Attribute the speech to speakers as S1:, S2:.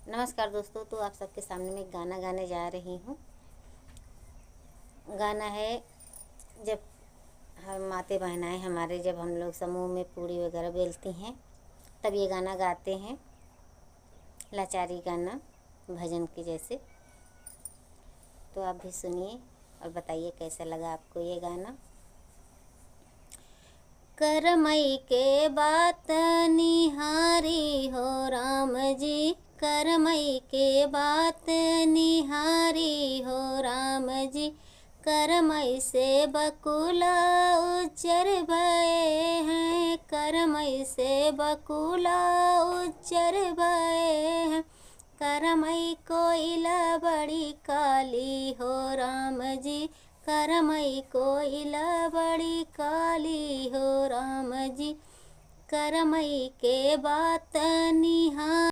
S1: नमस्कार दोस्तों, तो आप सबके सामने में एक गाना गाने जा रही हूँ। गाना है, जब हम माते बहनाएँ हमारे जब हम लोग समूह में पूड़ी वगैरह बेलती हैं तब ये गाना गाते हैं। लाचारी गाना, भजन के जैसे। तो आप भी सुनिए और बताइए कैसा लगा आपको ये गाना। करमई के बात निहारी हो राम जी, करमई के बात निहारी हो राम जी। करमई से बकुला उच्चर भये हैं, करमई से बकुला उच्चर भये हैं। करमई कोयला बड़ी काली हो राम जी, करमई कोयला बड़ी काली हो राम जी। करमई के बात निहार